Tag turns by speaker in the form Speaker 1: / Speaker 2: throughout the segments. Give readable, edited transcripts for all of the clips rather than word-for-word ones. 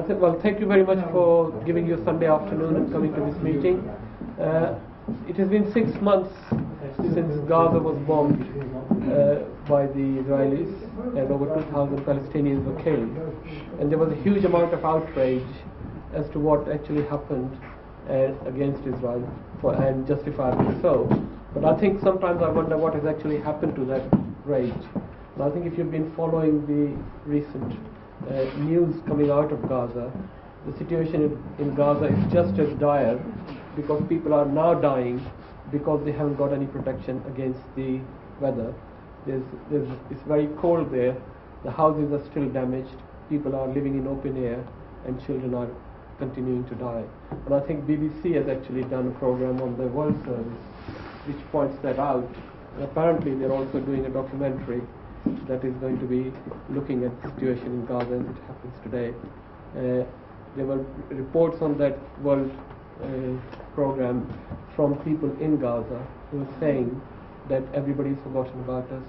Speaker 1: Well, thank you very much for giving your Sunday afternoon and coming to this meeting. It has been 6 months since Gaza was bombed by the Israelis, and over 2,000 Palestinians were killed. And there was a huge amount of outrage as to what actually happened against Israel, and justifiably so. But I think sometimes I wonder what has actually happened to that rage. And I think if you've been following the recent news coming out of Gaza, the situation in Gaza is just as dire, because people are now dying because they haven't got any protection against the weather. It's very cold there, the houses are still damaged, people are living in open air, and children are continuing to die. And I think BBC has actually done a program on the World Service which points that out. And apparently they're also doing a documentary that is going to be looking at the situation in Gaza as it happens today. There were reports on that World program from people in Gaza who were saying that everybody's forgotten about us,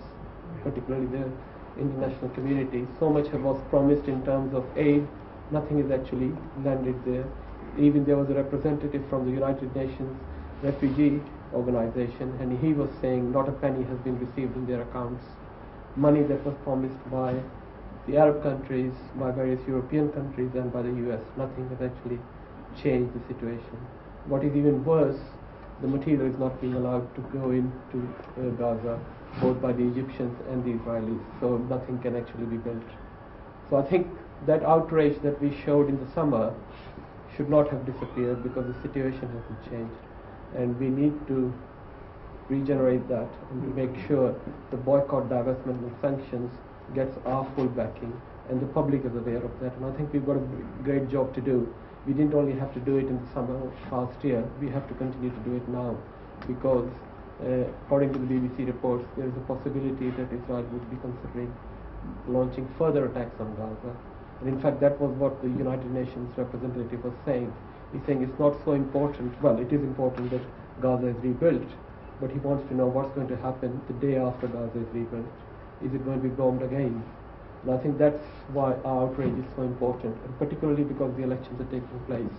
Speaker 1: particularly the international community. So much was promised in terms of aid, nothing is actually landed there. Even there was a representative from the United Nations Refugee Organization, and he was saying not a penny has been received in their accounts. Money that was promised by the Arab countries, by various European countries, and by the US, nothing has actually changed the situation. What is even worse, the material is not being allowed to go into Gaza, both by the Egyptians and the Israelis, so nothing can actually be built. So I think that outrage that we showed in the summer should not have disappeared, because the situation hasn't changed, and we need to regenerate that and to make sure the boycott, divestment and sanctions gets our full backing, and the public is aware of that. And I think we've got a great job to do. We didn't only have to do it in the summer last year, we have to continue to do it now, because according to the BBC reports, there is a possibility that Israel would be considering launching further attacks on Gaza. And in fact, that was what the United Nations representative was saying. He's saying it's not so important, well, it is important that Gaza is rebuilt, but he wants to know what's going to happen the day after Gaza is rebuilt. Is it going to be bombed again? And I think that's why our outrage is so important, and particularly because the elections are taking place.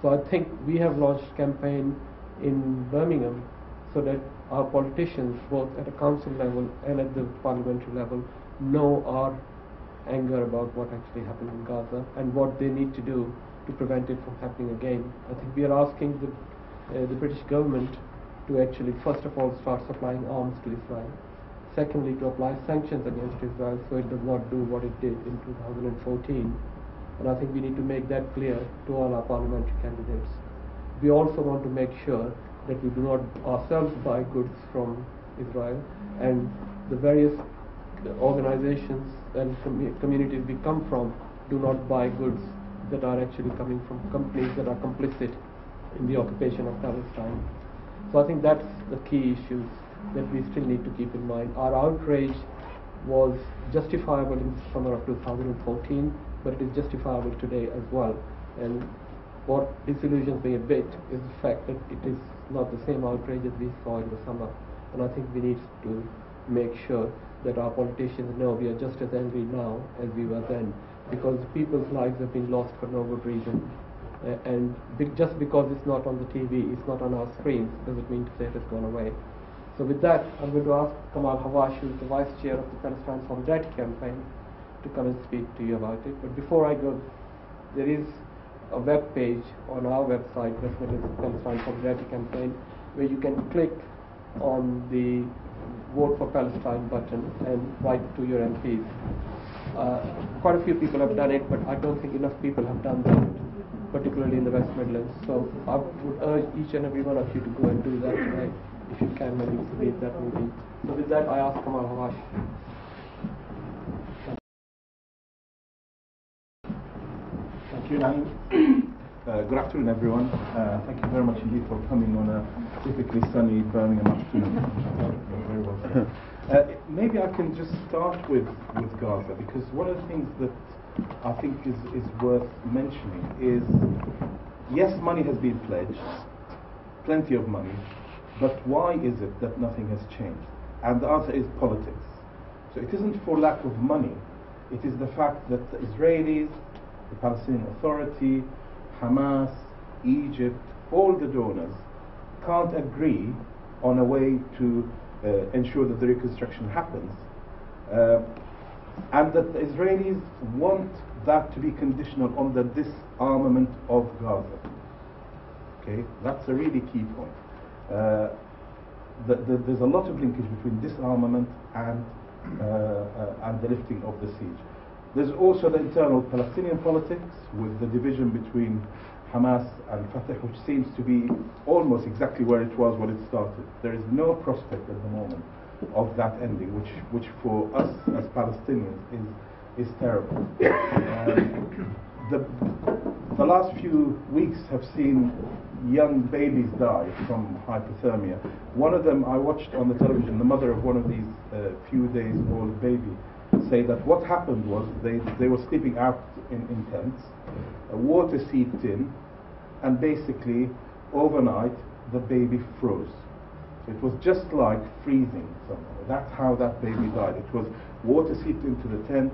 Speaker 1: So I think we have launched a campaign in Birmingham so that our politicians, both at a council level and at the parliamentary level, know our anger about what actually happened in Gaza and what they need to do to prevent it from happening again. I think we are asking the British government to actually, first of all, start supplying arms to Israel. Secondly, to apply sanctions against Israel so it does not do what it did in 2014. And I think we need to make that clear to all our parliamentary candidates. We also want to make sure that we do not ourselves buy goods from Israel, and the various organizations and communities we come from do not buy goods that are actually coming from companies that are complicit in the occupation of Palestine. So I think that's the key issues that we still need to keep in mind. Our outrage was justifiable in the summer of 2014, but it is justifiable today as well. And what disillusions me a bit is the fact that it is not the same outrage as we saw in the summer. And I think we need to make sure that our politicians know we are just as angry now as we were then, because people's lives have been lost for no good reason. Just because it's not on the TV, it's not on our screens, doesn't mean to say it has gone away. So with that, I'm going to ask Kamal Hawash, who is the Vice Chair of the Palestine Solidarity Campaign, to come and speak to you about it. But before I go, there is a web page on our website, Midlands Palestine Solidarity Campaign, where you can click on the Vote for Palestine button and write to your MPs. Quite a few people have done it, but I don't think enough people have done that, particularly in the West Midlands. So I would urge each and every one of you to go and do that today, if you can, when you leave that meeting. So with that, I ask Kamal Hawash.
Speaker 2: Thank you, Naeem. Good afternoon, everyone. Thank you very much indeed for coming on a typically sunny Birmingham afternoon. Very well. Maybe I can just start with Gaza, because one of the things that I think is worth mentioning is, yes, money has been pledged, plenty of money, but why is it that nothing has changed? And the answer is politics. So it isn't for lack of money, it is the fact that the Israelis the Palestinian Authority, Hamas, Egypt, all the donors can't agree on a way to ensure that the reconstruction happens, and that the Israelis want that to be conditional on the disarmament of Gaza. Okay, that's a really key point. There's a lot of linkage between disarmament and the lifting of the siege. There's also the internal Palestinian politics with the division between Hamas and Fatah, which seems to be almost exactly where it was when it started. There is no prospect at the moment of that ending, which for us as Palestinians is terrible. The last few weeks have seen young babies die from hypothermia. One of them I watched on the television, the mother of one of these few days old baby, say that what happened was they were sleeping out in tents, water seeped in, and basically overnight the baby froze. It was just like freezing somewhere. That's how that baby died. It was water seeped into the tent.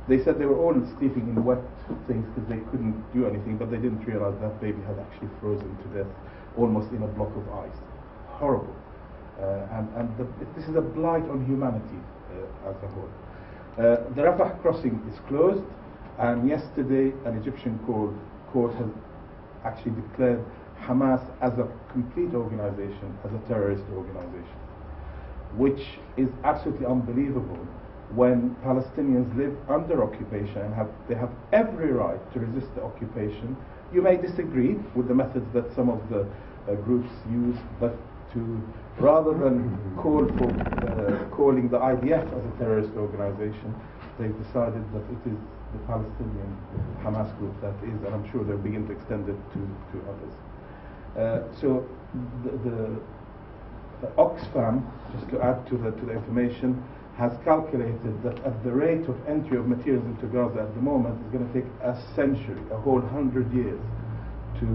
Speaker 2: They said they were all sleeping in wet things because they couldn't do anything, but they didn't realize that baby had actually frozen to death almost in a block of ice. Horrible. This is a blight on humanity as a whole. The Rafah crossing is closed, and yesterday an Egyptian court has actually declared Hamas as a complete organization, as a terrorist organization, which is absolutely unbelievable when Palestinians live under occupation and they have every right to resist the occupation. You may disagree with the methods that some of the groups use, but rather than call for calling the IDF as a terrorist organization, they've decided that it is the Palestinian Hamas group that is, and I'm sure they'll begin to extend it to others. So the Oxfam, just to add to the information, has calculated that at the rate of entry of materials into Gaza at the moment, it's going to take a century, a whole 100 years, to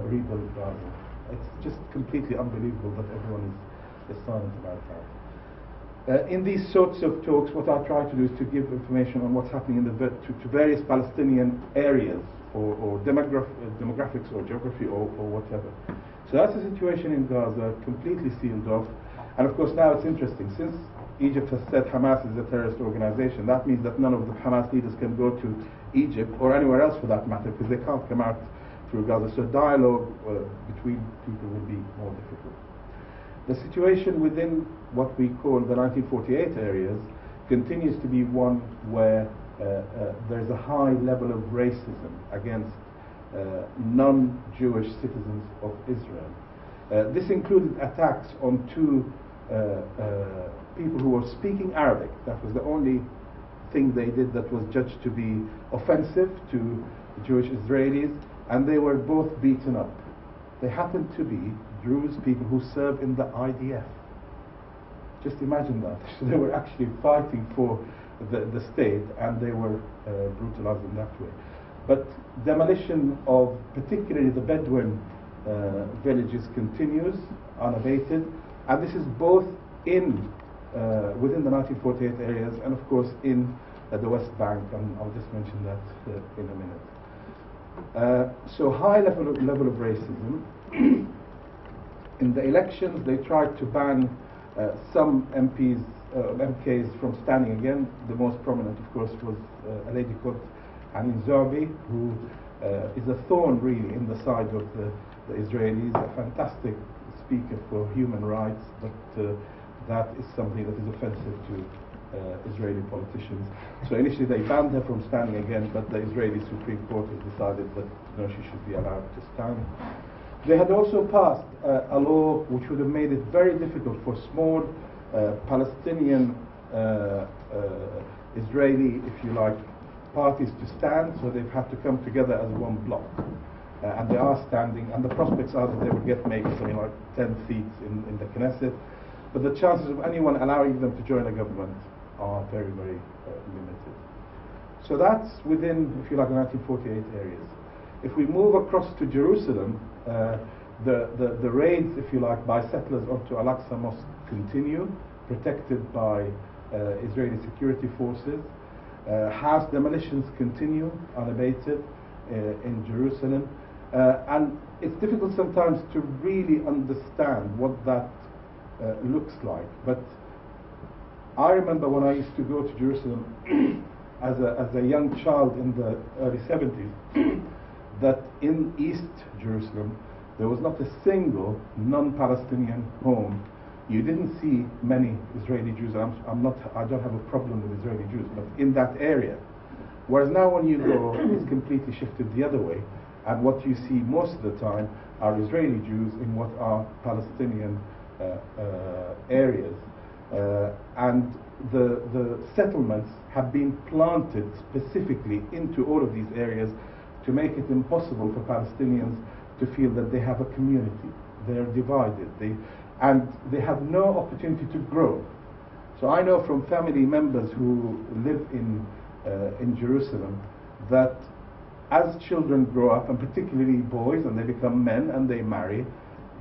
Speaker 2: rebuild Gaza. It's just completely unbelievable that everyone is silent about that. In these sorts of talks, what I try to do is to give information on what's happening to various Palestinian areas, or demographics, or geography, or whatever. So that's the situation in Gaza, completely sealed off. And of course now it's interesting, since Egypt has said Hamas is a terrorist organization, that means that none of the Hamas leaders can go to Egypt, or anywhere else for that matter, because they can't come out through Gaza. So dialogue between people will be more difficult. The situation within what we call the 1948 areas continues to be one where there's a high level of racism against non-Jewish citizens of Israel. This included attacks on two people who were speaking Arabic. That was the only thing they did that was judged to be offensive to Jewish Israelis, and they were both beaten up. They happened to be Druze people who served in the IDF. Just imagine that. They were actually fighting for the state, and they were brutalized in that way. But demolition of particularly the Bedouin villages continues unabated, and this is both within the 1948 areas and of course in the West Bank, and I'll just mention that in a minute. So high level of racism. In the elections they tried to ban some MKs from standing again. The most prominent of course was a lady called Hanin Zarbi, who is a thorn really in the side of the Israelis, a fantastic speaker for human rights, but that is something that is offensive to Israeli politicians. So initially they banned her from standing again, but the Israeli Supreme Court has decided that no, she should be allowed to stand. They had also passed a law which would have made it very difficult for small Palestinian Israeli, if you like, parties to stand, so they've had to come together as one bloc. And they are standing, and the prospects are that they will get maybe something like 10 seats in the Knesset, but the chances of anyone allowing them to join a government are very, very limited. So that's within, if you like, the 1948 areas. If we move across to Jerusalem, the raids, if you like, by settlers onto Al-Aqsa Mosque continue, protected by Israeli security forces. House demolitions continue unabated in Jerusalem, and it's difficult sometimes to really understand what that looks like. But I remember when I used to go to Jerusalem as a young child in the early 70s, that in East Jerusalem there was not a single non-Palestinian home. You didn't see many Israeli Jews. I don't have a problem with Israeli Jews, but in that area. Whereas now when you go, it's completely shifted the other way, and what you see most of the time are Israeli Jews in what are Palestinian areas, and the settlements have been planted specifically into all of these areas to make it impossible for Palestinians to feel that they have a community. They are divided, and they have no opportunity to grow. So I know from family members who live in Jerusalem that as children grow up, and particularly boys, and they become men and they marry,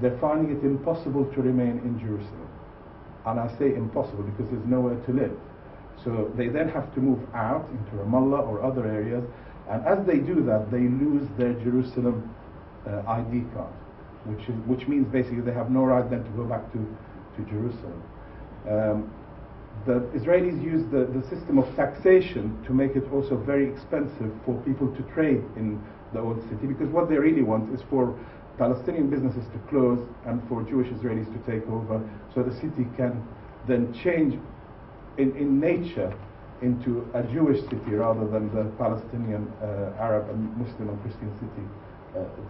Speaker 2: they're finding it impossible to remain in Jerusalem. And I say impossible because there's nowhere to live. So they then have to move out into Ramallah or other areas, and as they do that, they lose their Jerusalem ID card, which means basically they have no right then to go back to Jerusalem. The Israelis use the system of taxation to make it also very expensive for people to trade in the old city, because what they really want is for Palestinian businesses to close and for Jewish Israelis to take over, so the city can then change in nature into a Jewish city rather than the Palestinian Arab and Muslim and Christian city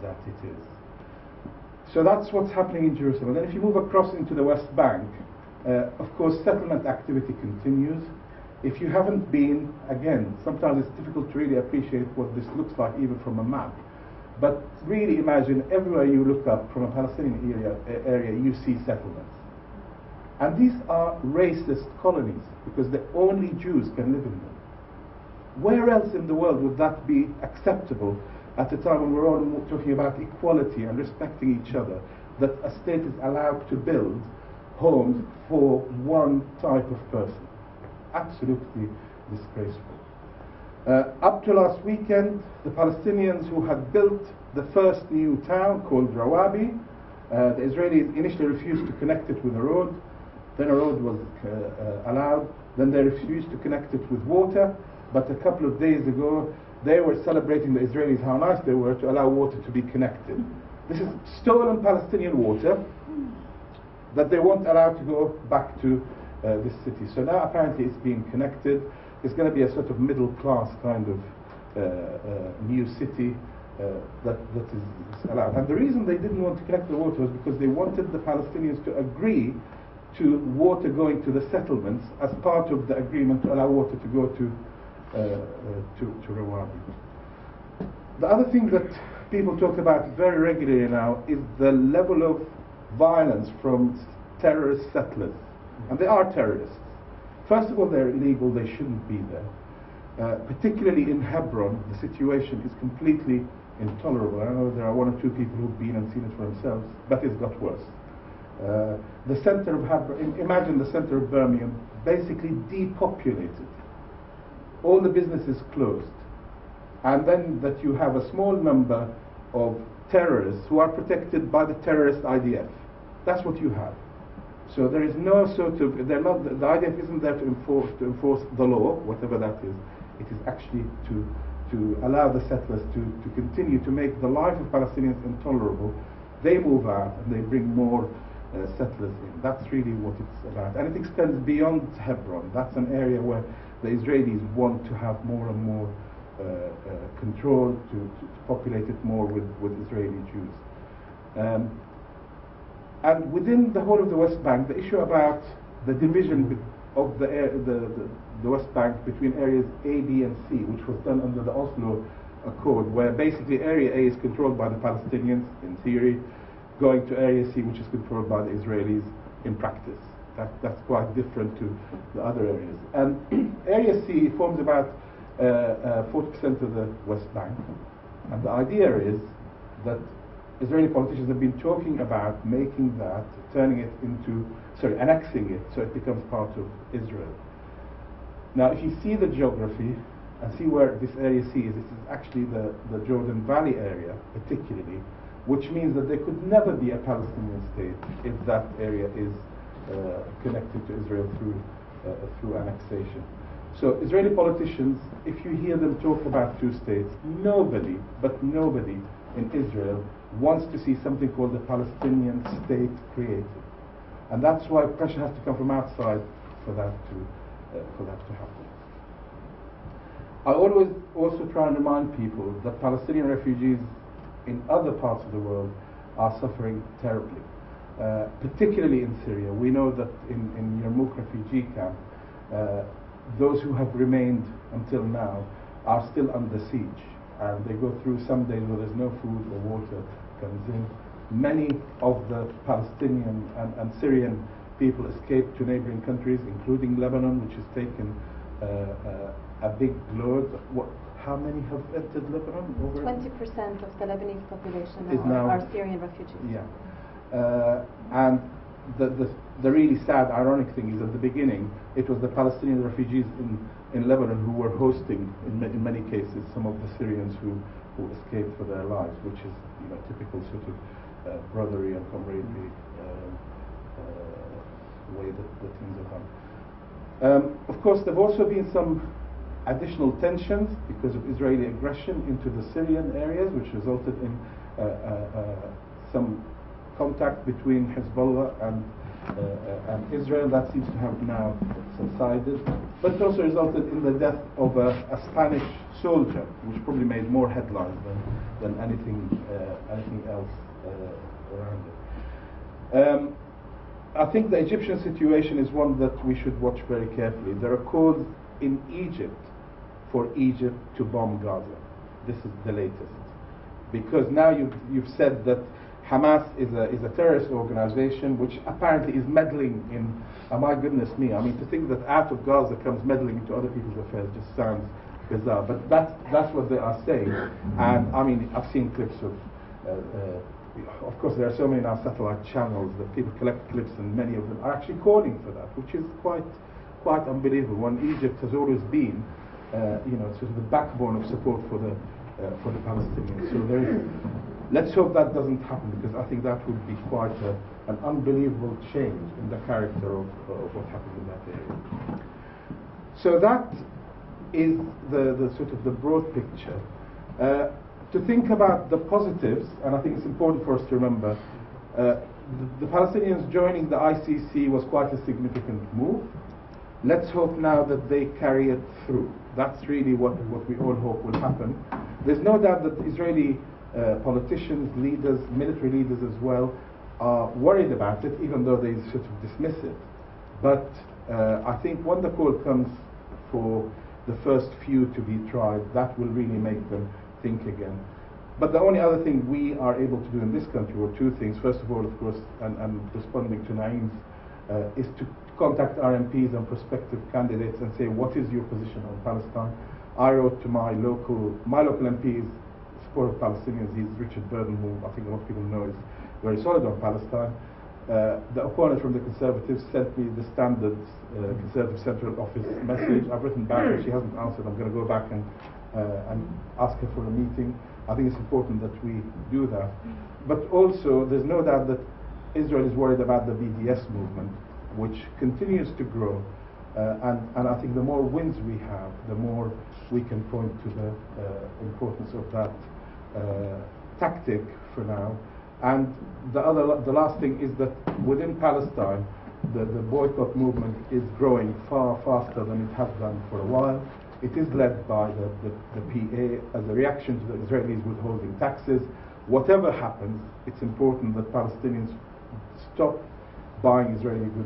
Speaker 2: that it is. So that's what's happening in Jerusalem. And then if you move across into the West Bank, of course settlement activity continues. If you haven't been, again, sometimes it's difficult to really appreciate what this looks like even from a map. But really imagine everywhere you look up from a Palestinian area you see settlements. And these are racist colonies because the only Jews can live in them. Where else in the world would that be acceptable at a time when we're all talking about equality and respecting each other, that a state is allowed to build homes for one type of person? Absolutely disgraceful. Up to last weekend, the Palestinians who had built the first new town called Rawabi, the Israelis initially refused to connect it with a road, then a road was allowed, then they refused to connect it with water, but a couple of days ago they were celebrating, the Israelis, how nice they were to allow water to be connected. This is stolen Palestinian water that they won't allow to go back to this city. So now apparently it's being connected. It's going to be a sort of middle class kind of new city that is allowed. And the reason they didn't want to connect the water was because they wanted the Palestinians to agree to water going to the settlements as part of the agreement to allow water to go to Rawabi. The other thing that people talk about very regularly now is the level of violence from terrorist settlers. And they are terrorists. First of all, they're illegal, they shouldn't be there. Particularly in Hebron, the situation is completely intolerable. I know there are one or two people who've been and seen it for themselves, but it's got worse. The center of Hebron, imagine the center of Birmingham, basically depopulated. All the businesses closed. And then that you have a small number of terrorists who are protected by the terrorist IDF. That's what you have. So there is no sort of, they're not, the IDF isn't there to enforce the law, whatever that is. It is actually to allow the settlers to continue to make the life of Palestinians intolerable. They move out and they bring more settlers in. That's really what it's about. And it extends beyond Hebron. That's an area where the Israelis want to have more and more control, to populate it more with Israeli Jews. And within the whole of the West Bank, the issue about the division of the West Bank between areas A, B, and C, which was done under the Oslo Accord, where basically Area A is controlled by the Palestinians, in theory, going to Area C, which is controlled by the Israelis in practice. That's quite different to the other areas. And Area C forms about 40% of the West Bank. And the idea is that Israeli politicians have been talking about making that, annexing it so it becomes part of Israel. Now, if you see the geography and see where this area C is, this is actually the Jordan Valley area, particularly, which means that there could never be a Palestinian state if that area is connected to Israel through annexation. So Israeli politicians, if you hear them talk about two states, nobody in Israel wants to see something called the Palestinian state created. And that's why pressure has to come from outside for that to happen. I always also try and remind people that Palestinian refugees in other parts of the world are suffering terribly, particularly in Syria. We know that in Yarmouk refugee camp, those who have remained until now are still under siege, and they go through some days where there's no food or water comes in. Many of the Palestinian and Syrian people escaped to neighboring countries, including Lebanon, which has taken a big load. How many have entered Lebanon? Over
Speaker 3: 20% of the Lebanese population
Speaker 2: now
Speaker 3: are Syrian refugees.
Speaker 2: Yeah, and the really sad, ironic thing is at the beginning it was the Palestinian refugees in Lebanon who were hosting, in many cases, some of the Syrians who escaped for their lives, which is typical sort of brotherly and camaraderie way that things are done. Of course, there have also been some additional tensions because of Israeli aggression into the Syrian areas, which resulted in some contact between Hezbollah and Israel. That seems to have now subsided, but it also resulted in the death of a Spanish soldier, which probably made more headlines than anything else around it. I think the Egyptian situation is one that we should watch very carefully. There are calls in Egypt for Egypt to bomb Gaza. This is the latest, because now you've said that Hamas is a terrorist organization which apparently is meddling in, my goodness me, I mean, to think that out of Gaza comes meddling into other people's affairs just sounds bizarre, but that's what they are saying. And I mean, I've seen clips of course there are so many now satellite channels that people collect clips, and many of them are actually calling for that, which is quite unbelievable, when Egypt has always been sort of the backbone of support for the Palestinians. So let's hope that doesn't happen, because I think that would be quite an unbelievable change in the character of what happened in that area. So that is the sort of the broad picture. To think about the positives, and I think it's important for us to remember, the Palestinians joining the ICC was quite a significant move. Let's hope now that they carry it through. That's really what we all hope will happen. There's no doubt that Israeli politicians, leaders, military leaders as well, are worried about it, even though they sort of dismiss it. But I think when the call comes for the first few to be tried, that will really make them think again. But the only other thing we are able to do in this country, or two things. First of all, of course, and responding to Naeem's, is to contact our MPs and prospective candidates and say, what is your position on Palestine? I wrote to my local MP is support of Palestinians. He's Richard Burden, who I think a lot of people know is very solid on Palestine. The opponent from the Conservatives sent me the standard Conservative Central Office message. I've written back, and she hasn't answered. I'm going to go back and ask her for a meeting. I think it's important that we do that. But also, there's no doubt that Israel is worried about the BDS movement, which continues to grow. And I think the more wins we have, the more we can point to the importance of that tactic for now. And the last thing is that within Palestine, the boycott movement is growing far faster than it has done for a while. It is led by the PA as a reaction to the Israelis withholding taxes. Whatever happens, it's important that Palestinians stop buying Israeli goods